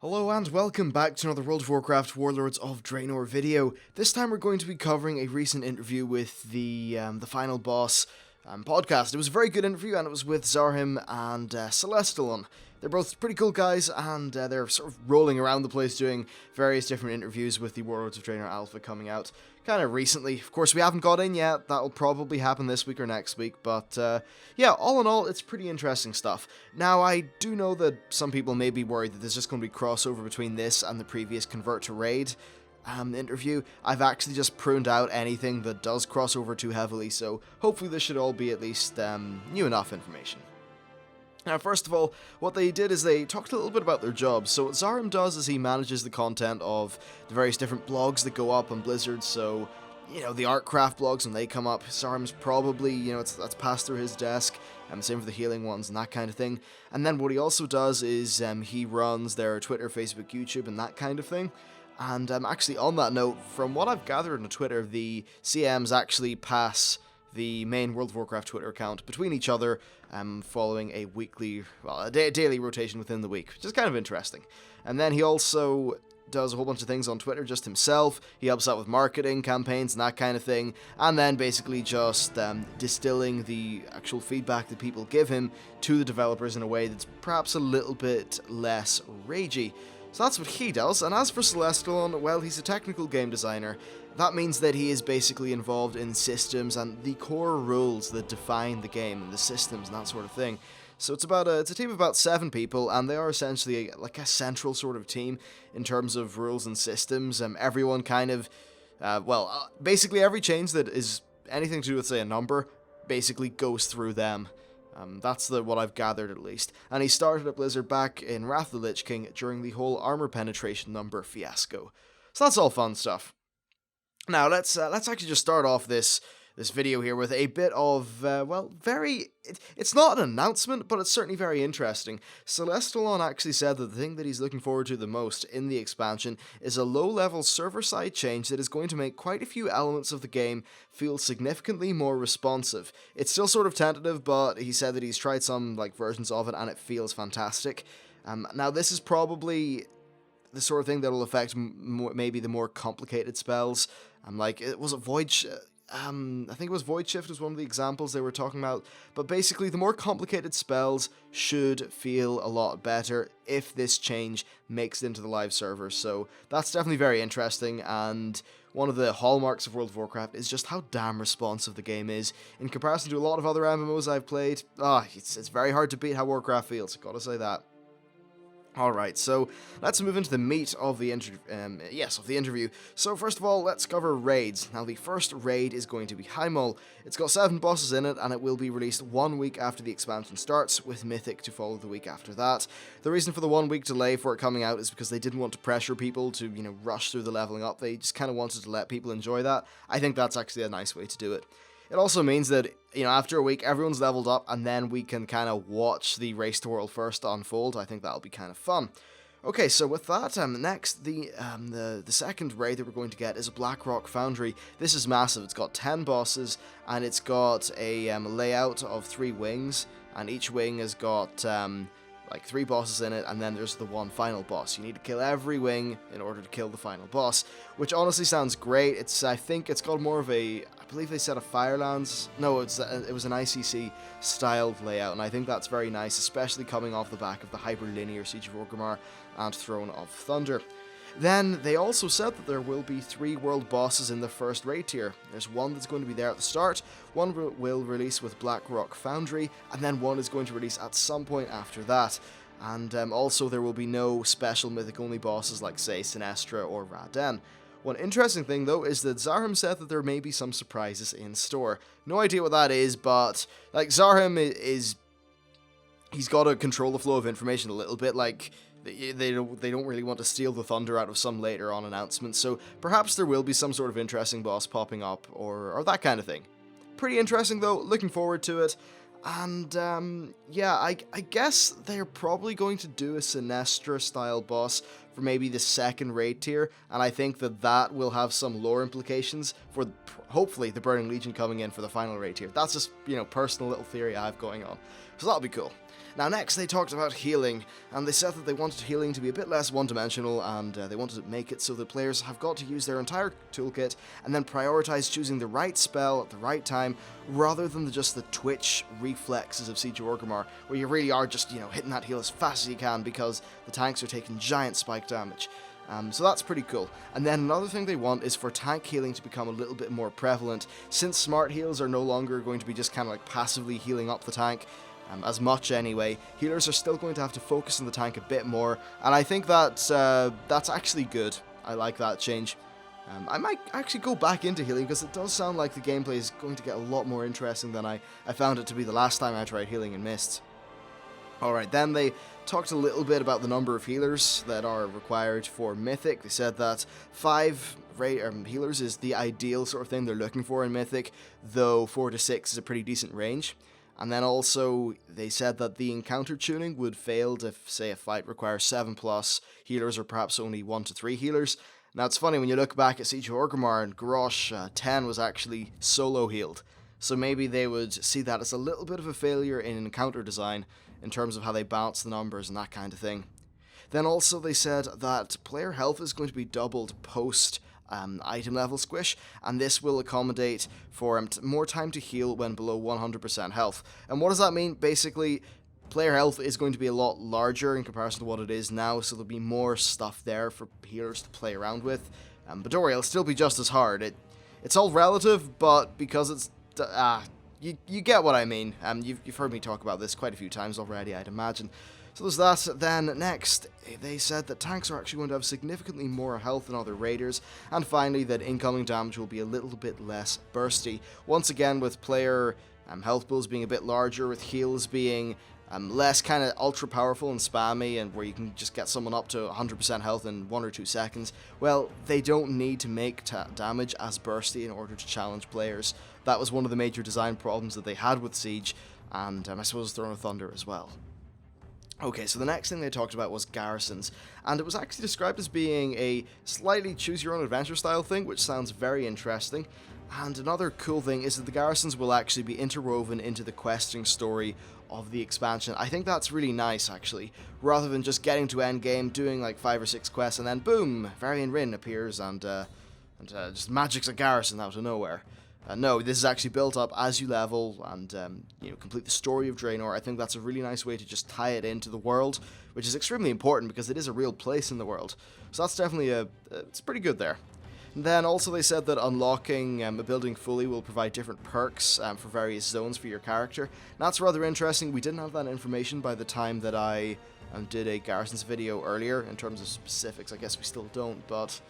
Hello and welcome back to another World of Warcraft Warlords of Draenor video. This time we're going to be covering a recent interview with the final boss podcast. It was a very good interview and it was with Zarhim and Celestalon. They're both pretty cool guys and they're sort of rolling around the place doing various different interviews with the Warlords of Draenor Alpha coming out kind of recently. Of course, we haven't got in yet. That'll probably happen this week or next week. But yeah, all in all, it's pretty interesting stuff. Now, I do know that some people may be worried that there's just going to be crossover between this and the previous Convert to Raid interview. I've actually just pruned out anything that does cross over too heavily, so hopefully this should all be at least new enough information. Now, first of all, what they did is they talked a little bit about their jobs. So what Zarhim does is he manages the content of the various different blogs that go up on Blizzard. So, you know, the Artcraft blogs, when they come up, Zarhim's probably, you know, that's passed through his desk. Same for the healing ones and that kind of thing. And then what he also does is he runs their Twitter, Facebook, YouTube, and that kind of thing. And actually, on that note, from what I've gathered on Twitter, the CMs actually pass the main World of Warcraft Twitter account between each other, following a weekly, well, a daily rotation within the week, which is kind of interesting. And then he also does a whole bunch of things on Twitter just himself. He helps out with marketing campaigns and that kind of thing, and then basically just distilling the actual feedback that people give him to the developers in a way that's perhaps a little bit less ragey. So that's what he does, and as for Celestalon, well, he's a technical game designer. That means that he is basically involved in systems and the core rules that define the game and the systems and that sort of thing. So it's a team of about 7 people, and they are essentially like a central sort of team in terms of rules and systems. Everyone kind of, basically every change that is anything to do with, say, a number, basically goes through them. That's what I've gathered at least. And he started at Blizzard back in Wrath of the Lich King during the whole armor penetration number fiasco. So that's all fun stuff. Now let's actually just start off this video here with a bit of it's not an announcement, but it's certainly very interesting. Celestalon actually said that the thing that he's looking forward to the most in the expansion is a low-level server-side change that is going to make quite a few elements of the game feel significantly more responsive. It's still sort of tentative, but he said that he's tried some versions of it and it feels fantastic. Now this is probably the sort of thing that will affect maybe the more complicated spells. I think it was Void Shift was one of the examples they were talking about, but basically the more complicated spells should feel a lot better if this change makes it into the live server, so that's definitely very interesting, and one of the hallmarks of World of Warcraft is just how damn responsive the game is in comparison to a lot of other MMOs I've played. It's very hard to beat how Warcraft feels, gotta say that. Alright, so let's move into the meat of the interview. So first of all, let's cover raids. Now the first raid is going to be Highmull. It's got 7 bosses in it, and it will be released 1 week after the expansion starts, with Mythic to follow the week after that. The reason for the 1 week delay for it coming out is because they didn't want to pressure people to, rush through the leveling up. They just kind of wanted to let people enjoy that. I think that's actually a nice way to do it. It also means that, after a week, everyone's leveled up, and then we can kind of watch the Race to World First unfold. I think that'll be kind of fun. Okay, so with that, next, the second raid that we're going to get is a Blackrock Foundry. This is massive. It's got 10 bosses, and it's got a layout of 3 wings, and each wing has got 3 bosses in it, and then there's the one final boss. You need to kill every wing in order to kill the final boss, which honestly sounds great. I think it's got more of I believe they said a Firelands. No, it was an ICC styled layout, and I think that's very nice, especially coming off the back of the hyperlinear Siege of Orgrimmar and Throne of Thunder. Then, they also said that there will be 3 world bosses in the first raid tier. There's one that's going to be there at the start, one will release with Blackrock Foundry, and then one is going to release at some point after that. And also there will be no special mythic-only bosses like, say, Sinestra or Raden. One interesting thing, though, is that Zarhim said that there may be some surprises in store. No idea what that is, but, Zarhim he's got to control the flow of information a little bit, they don't really want to steal the thunder out of some later on announcement, so perhaps there will be some sort of interesting boss popping up, or that kind of thing. Pretty interesting though, looking forward to it, and I guess they're probably going to do a Sinestra style boss for maybe the second raid tier, and I think that will have some lore implications for hopefully the Burning Legion coming in for the final raid tier. That's just, personal little theory I have going on, so that'll be cool. Now next they talked about healing, and they said that they wanted healing to be a bit less one-dimensional, and they wanted to make it so that players have got to use their entire toolkit and then prioritize choosing the right spell at the right time, rather than just the twitch reflexes of Siege of Orgrimmar, where you really are just, hitting that heal as fast as you can because the tanks are taking giant spike damage. So that's pretty cool. And then another thing they want is for tank healing to become a little bit more prevalent. Since smart heals are no longer going to be just kind of like passively healing up the tank, as much anyway, healers are still going to have to focus on the tank a bit more, and I think that's actually good. I like that change. I might actually go back into healing, because it does sound like the gameplay is going to get a lot more interesting than I found it to be the last time I tried healing in Mist. Alright, then they talked a little bit about the number of healers that are required for Mythic. They said that 5 healers is the ideal sort of thing they're looking for in Mythic, though 4 to 6 is a pretty decent range. And then also, they said that the encounter tuning would fail if, say, a fight requires 7+ healers, or perhaps only 1 to 3 healers. Now, it's funny, when you look back at Siege of Orgrimmar, and Garrosh 10 was actually solo healed. So maybe they would see that as a little bit of a failure in encounter design, in terms of how they balance the numbers and that kind of thing. Then also they said that player health is going to be doubled post item level squish, and this will accommodate for more time to heal when below 100% health. And what does that mean? Basically, player health is going to be a lot larger in comparison to what it is now, so there'll be more stuff there for healers to play around with. But don't worry, it'll still be just as hard. It's all relative, but because it's... You get what I mean. You've heard me talk about this quite a few times already, I'd imagine. So there's that. Then next, they said that tanks are actually going to have significantly more health than other raiders, and finally that incoming damage will be a little bit less bursty. Once again, with player health pools being a bit larger, with heals being less kind of ultra powerful and spammy, and where you can just get someone up to 100% health in 1 or 2 seconds, well, they don't need to make damage as bursty in order to challenge players. That was one of the major design problems that they had with Siege, and I suppose Throne of Thunder as well. Okay, so the next thing they talked about was garrisons, and it was actually described as being a slightly choose-your-own-adventure style thing, which sounds very interesting. And another cool thing is that the garrisons will actually be interwoven into the questing story of the expansion. I think that's really nice, actually, rather than just getting to endgame, doing like 5 or 6 quests, and then boom, Varian Rin appears and just magics a garrison out of nowhere. No, this is actually built up as you level and complete the story of Draenor. I think that's a really nice way to just tie it into the world, which is extremely important because it is a real place in the world. So that's definitely it's pretty good there. And then also they said that unlocking a building fully will provide different perks for various zones for your character. And that's rather interesting. We didn't have that information by the time that I did a Garrisons video earlier. In terms of specifics, I guess we still don't, but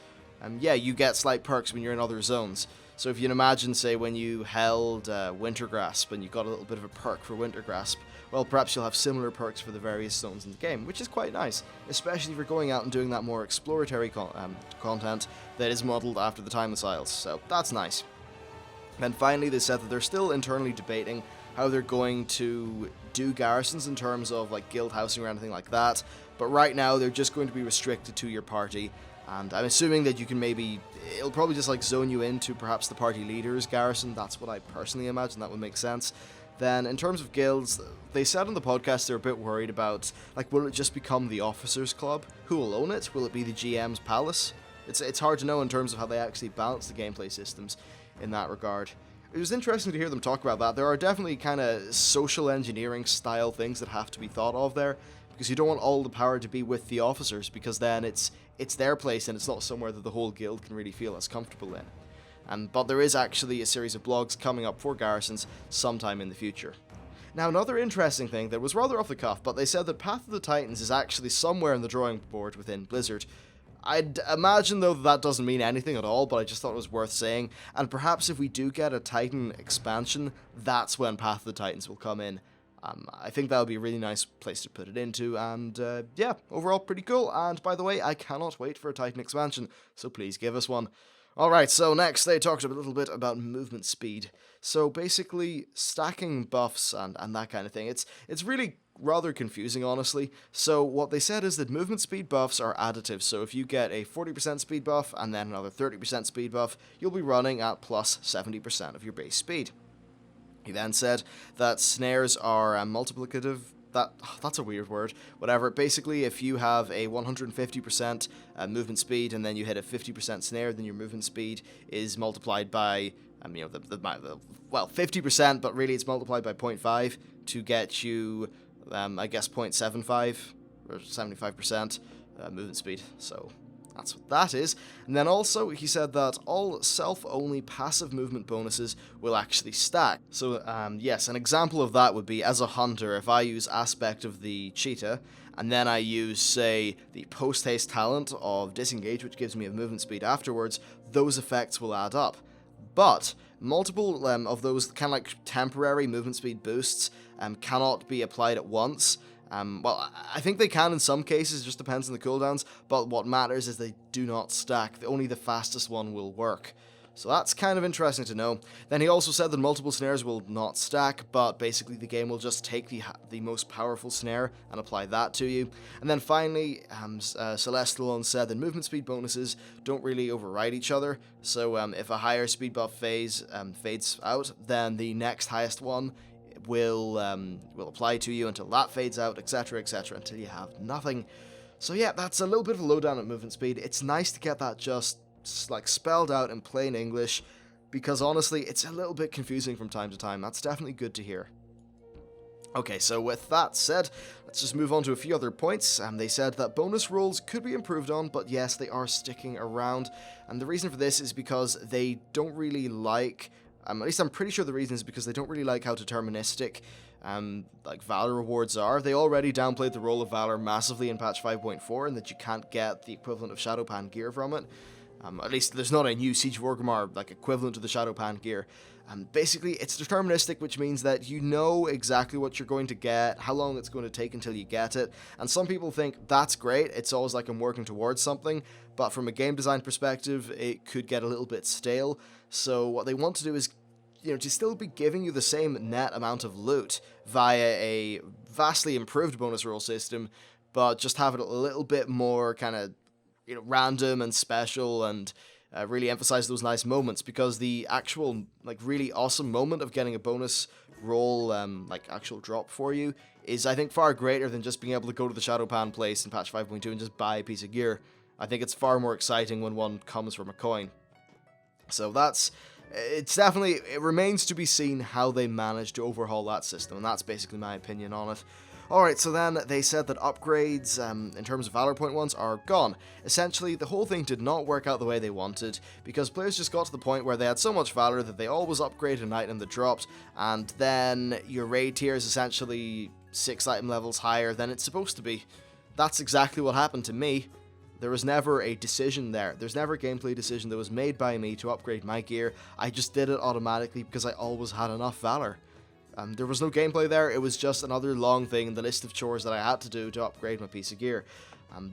yeah, you get slight perks when you're in other zones. So if you can imagine, say, when you held Wintergrasp and you got a little bit of a perk for Wintergrasp, well, perhaps you'll have similar perks for the various zones in the game, which is quite nice, especially if you're going out and doing that more exploratory content that is modelled after the Timeless Isles, so that's nice. Then finally, they said that they're still internally debating how they're going to do garrisons in terms of like guild housing or anything like that, but right now they're just going to be restricted to your party. And I'm assuming that you can it'll probably just like zone you into perhaps the party leader's garrison. That's what I personally imagine, that would make sense. Then in terms of guilds, they said on the podcast they're a bit worried about, like, will it just become the officers club? Who will own it? Will it be the GM's palace? It's hard to know in terms of how they actually balance the gameplay systems in that regard. It was interesting to hear them talk about that. There are definitely kind of social engineering style things that have to be thought of there, because you don't want all the power to be with the officers, because then it's their place and it's not somewhere that the whole guild can really feel as comfortable in. But there is actually a series of blogs coming up for garrisons sometime in the future. Now, another interesting thing that was rather off the cuff, but they said that Path of the Titans is actually somewhere in the drawing board within Blizzard. I'd imagine, though, that doesn't mean anything at all, but I just thought it was worth saying. And perhaps if we do get a Titan expansion, that's when Path of the Titans will come in. I think that would be a really nice place to put it into, and yeah, overall pretty cool. And by the way, I cannot wait for a Titan expansion, so please give us one. Alright, so next they talked a little bit about movement speed. So basically, stacking buffs and that kind of thing, it's really rather confusing, honestly. So what they said is that movement speed buffs are additive, so if you get a 40% speed buff and then another 30% speed buff, you'll be running at plus 70% of your base speed. He then said that snares are multiplicative that's a weird word. Whatever. Basically, if you have a 150% movement speed and then you hit a 50% snare, then your movement speed is multiplied by, well, 50%, but really it's multiplied by 0.5 to get you, I guess, 0.75 or 75% movement speed. So that's what that is. And then also, he said that all self-only passive movement bonuses will actually stack. So, yes, an example of that would be, as a hunter, if I use Aspect of the Cheetah, and then I use, say, the post-haste talent of Disengage, which gives me a movement speed afterwards, those effects will add up. But multiple of those kind of like temporary movement speed boosts cannot be applied at once. Well, I think they can in some cases, it just depends on the cooldowns, but what matters is they do not stack. Only the fastest one will work. So that's kind of interesting to know. Then he also said that multiple snares will not stack, but basically the game will just take the most powerful snare and apply that to you. And then finally, Celestial One said that movement speed bonuses don't really override each other. So if a higher speed buff phase fades out, then the next highest one will apply to you until that fades out, etc., etc., until you have nothing. So yeah, that's a little bit of a lowdown at movement speed. It's nice to get that just like spelled out in plain English, because honestly, it's a little bit confusing from time to time. That's definitely good to hear. Okay, so with that said, let's just move on to a few other points. They said that bonus rolls could be improved on, but yes, they are sticking around. And the reason for this is because they don't really like, at least I'm pretty sure the reason is because they don't really like how deterministic like Valor rewards are. They already downplayed the role of Valor massively in patch 5.4, and that you can't get the equivalent of Shadowpan gear from it. At least there's not a new Siege of Orgrimmar like equivalent to the Shadowpan gear. Basically, it's deterministic, which means that you know exactly what you're going to get, how long it's going to take until you get it, and some people think that's great, it's always like I'm working towards something, but from a game design perspective, it could get a little bit stale. So what they want to do is, to still be giving you the same net amount of loot via a vastly improved bonus roll system, but just have it a little bit more kind of, random and special, and really emphasize those nice moments, because the actual, really awesome moment of getting a bonus roll, actual drop for you is, I think, far greater than just being able to go to the Shadowpan place in patch 5.2 and just buy a piece of gear. I think it's far more exciting when one comes from a coin. So it remains to be seen how they manage to overhaul that system, and that's basically my opinion on it. Alright, so then they said that upgrades in terms of Valor Point ones are gone. Essentially, the whole thing did not work out the way they wanted, because players just got to the point where they had so much Valor that they always upgraded an item that dropped, and then your raid tier is essentially 6 item levels higher than it's supposed to be. That's exactly what happened to me. There was never a decision there. There's never a gameplay decision that was made by me to upgrade my gear. I just did it automatically because I always had enough Valor. There was no gameplay there, it was just another long thing in the list of chores that I had to do to upgrade my piece of gear.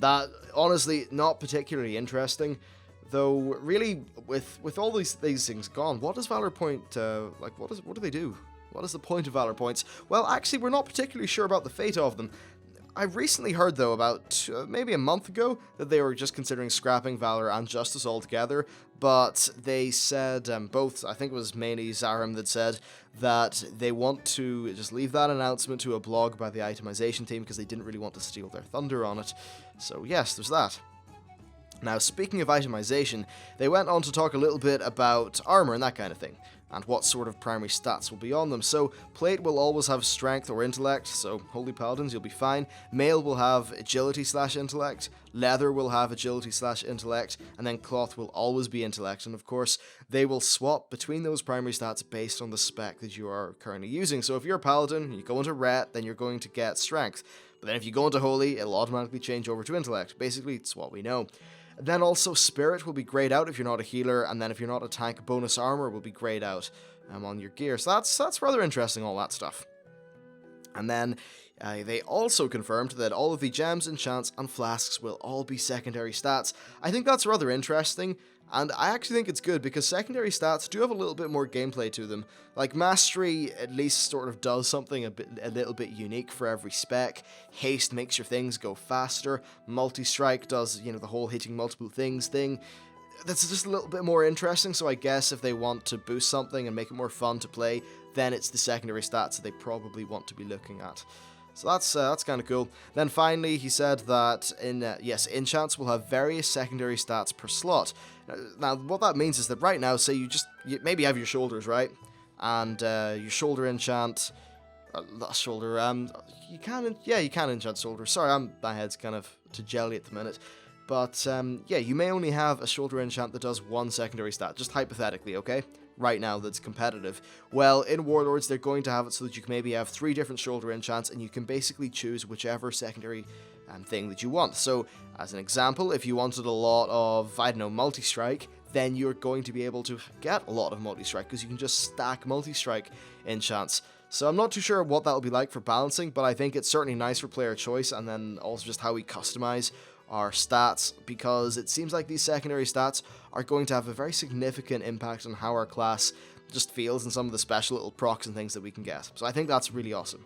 That, honestly, not particularly interesting, though really, with all these things gone, what does Valor Point, what do they do? What is the point of Valor Points? Well, actually, we're not particularly sure about the fate of them. I recently heard, though, about maybe a month ago, that they were just considering scrapping Valor and Justice altogether, but they said, both, I think it was mainly Zahram that said, that they want to just leave that announcement to a blog by the itemization team, because they didn't really want to steal their thunder on it. So yes, there's that. Now, speaking of itemization, they went on to talk a little bit about armor and that kind of thing, and what sort of primary stats will be on them. So, plate will always have strength or intellect, so Holy Paladins, you'll be fine. Mail will have agility/intellect, leather will have agility/intellect, and then cloth will always be intellect, and of course, they will swap between those primary stats based on the spec that you are currently using. So if you're a Paladin, you go into Ret, then you're going to get strength. But then if you go into Holy, it'll automatically change over to intellect. Basically, it's what we know. Then also, Spirit will be grayed out if you're not a healer, and then if you're not a tank, bonus armor will be grayed out on your gear. So that's rather interesting, all that stuff. And then they also confirmed that all of the gems, enchants, and flasks will all be secondary stats. I think that's rather interesting, and I actually think it's good, because secondary stats do have a little bit more gameplay to them. Like, Mastery at least sort of does something a little bit unique for every spec. Haste makes your things go faster. Multi-strike does, the whole hitting multiple things thing. That's just a little bit more interesting, so I guess if they want to boost something and make it more fun to play, then it's the secondary stats that they probably want to be looking at. So that's kind of cool. Then finally, he said that yes, enchants will have various secondary stats per slot. Now, what that means is that right now, say you maybe have your shoulders, right? And your shoulder enchant, not shoulder. You can enchant shoulder. Sorry, my head's kind of to jelly at the minute. But yeah, you may only have a shoulder enchant that does one secondary stat, just hypothetically, okay? Right now, that's competitive. Well, in Warlords, they're going to have it so that you can maybe have 3 different shoulder enchants, and you can basically choose whichever secondary thing that you want. So, as an example, if you wanted a lot of, I don't know, multi-strike, then you're going to be able to get a lot of multi-strike, because you can just stack multi-strike enchants. So I'm not too sure what that'll be like for balancing, but I think it's certainly nice for player choice, and then also just how we customize our stats, because it seems like these secondary stats are going to have a very significant impact on how our class just feels and some of the special little procs and things that we can get. So I think that's really awesome.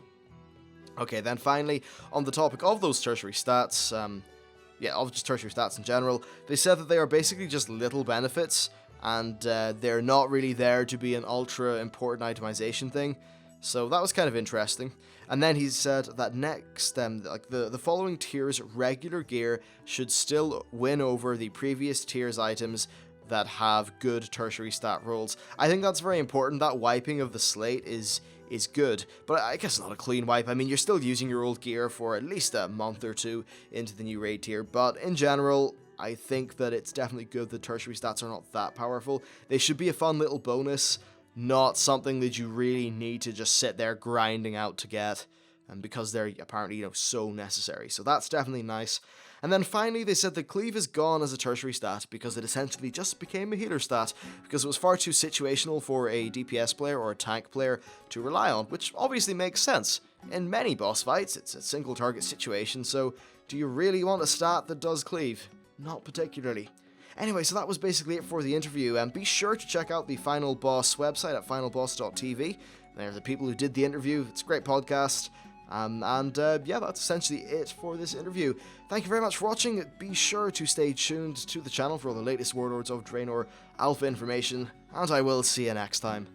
Okay, then finally, on the topic of those tertiary stats, of just tertiary stats in general, they said that they are basically just little benefits, and they're not really there to be an ultra important itemization thing. So that was kind of interesting. And then he said that next, the following tier's regular gear should still win over the previous tier's items that have good tertiary stat rolls. I think that's very important. That wiping of the slate is good, but I guess not a clean wipe. I mean, you're still using your old gear for at least a month or two into the new raid tier, but in general, I think that it's definitely good that tertiary stats are not that powerful. They should be a fun little bonus, not something that you really need to just sit there grinding out to get, and because they're apparently, so necessary. So that's definitely nice. And then finally, they said that Cleave is gone as a tertiary stat because it essentially just became a healer stat, because it was far too situational for a DPS player or a tank player to rely on, which obviously makes sense. In many boss fights, it's a single target situation, so do you really want a stat that does Cleave? Not particularly. Anyway, so that was basically it for the interview, and be sure to check out the Final Boss website at finalboss.tv. They're the people who did the interview. It's a great podcast. Yeah, that's essentially it for this interview. Thank you very much for watching. Be sure to stay tuned to the channel for all the latest Warlords of Draenor alpha information, and I will see you next time.